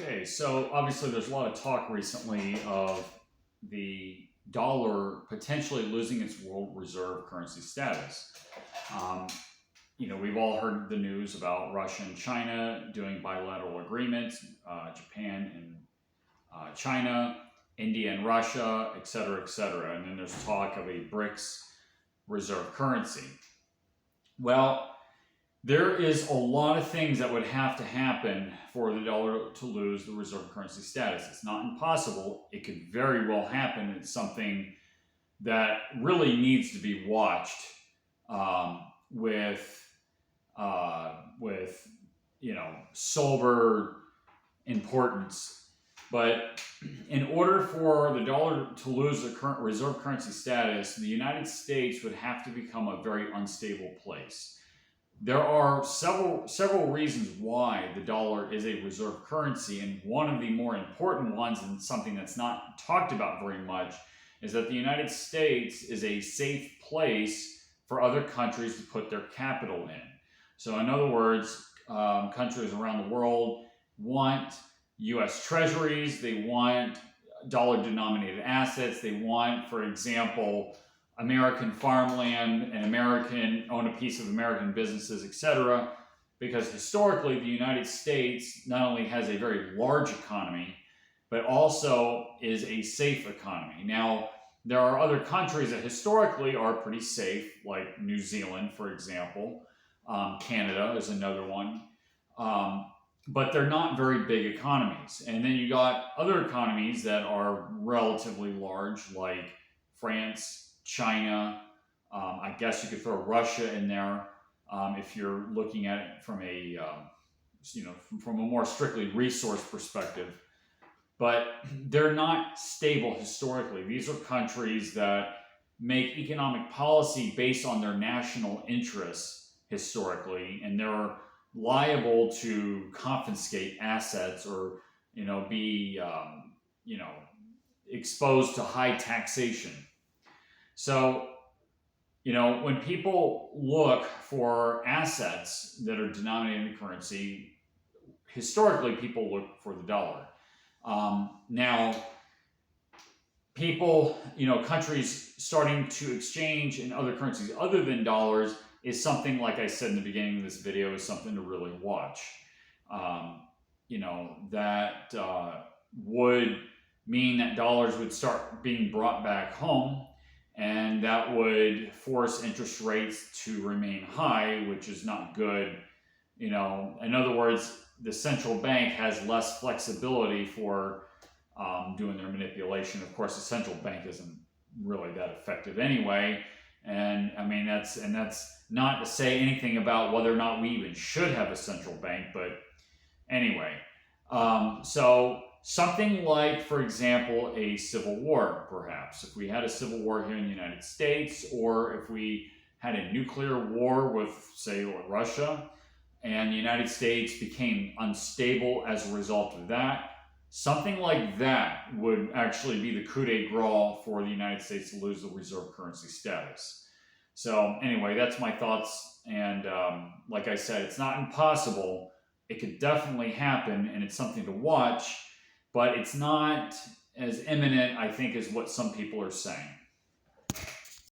Okay, so obviously there's a lot of talk recently of the dollar potentially losing its world reserve currency status. Um, we've all heard the news about Russia and China doing bilateral agreements, Japan and China, India and Russia, et cetera, et cetera. And then there's talk of a BRICS reserve currency. Well, there is a lot of things that would have to happen for the dollar to lose the reserve currency status. It's not impossible. It could very well happen. It's something that really needs to be watched with sober importance. But in order for the dollar to lose the current reserve currency status, the United States would have to become a very unstable place. There are several reasons why the dollar is a reserve currency, and one of the more important ones, and something that's not talked about very much, is that the United States is a safe place for other countries to put their capital in. So in other words, countries around the world want U.S. treasuries, they want dollar-denominated assets, they want, for example, American farmland and own a piece of American businesses, etc. Because historically, the United States not only has a very large economy, but also is a safe economy. Now, there are other countries that historically are pretty safe, like New Zealand, for example. Canada is another one. But they're not very big economies. And then you got other economies that are relatively large, like France, China. I guess you could throw Russia in there if you're looking at it from from a more strictly resource perspective. But they're not stable historically. These are countries that make economic policy based on their national interests historically, and they're liable to confiscate assets or be exposed to high taxation. So, when people look for assets that are denominated in currency, historically people look for the dollar. Now, countries starting to exchange in other currencies other than dollars is something, like I said in the beginning of this video, is something to really watch. That would mean that dollars would start being brought back home, and that would force interest rates to remain high, which is not good. In other words, the central bank has less flexibility for doing their manipulation. Of course, the central bank isn't really that effective anyway. And I mean, that's not to say anything about whether or not we even should have a central bank, but anyway. So something like, for example, a civil war, perhaps. If we had a civil war here in the United States, or if we had a nuclear war with, say, Russia, and the United States became unstable as a result of that, something like that would actually be the coup de grace for the United States to lose the reserve currency status. So anyway, that's my thoughts. And like I said, it's not impossible. It could definitely happen, and it's something to watch, but it's not as imminent, I think, as what some people are saying.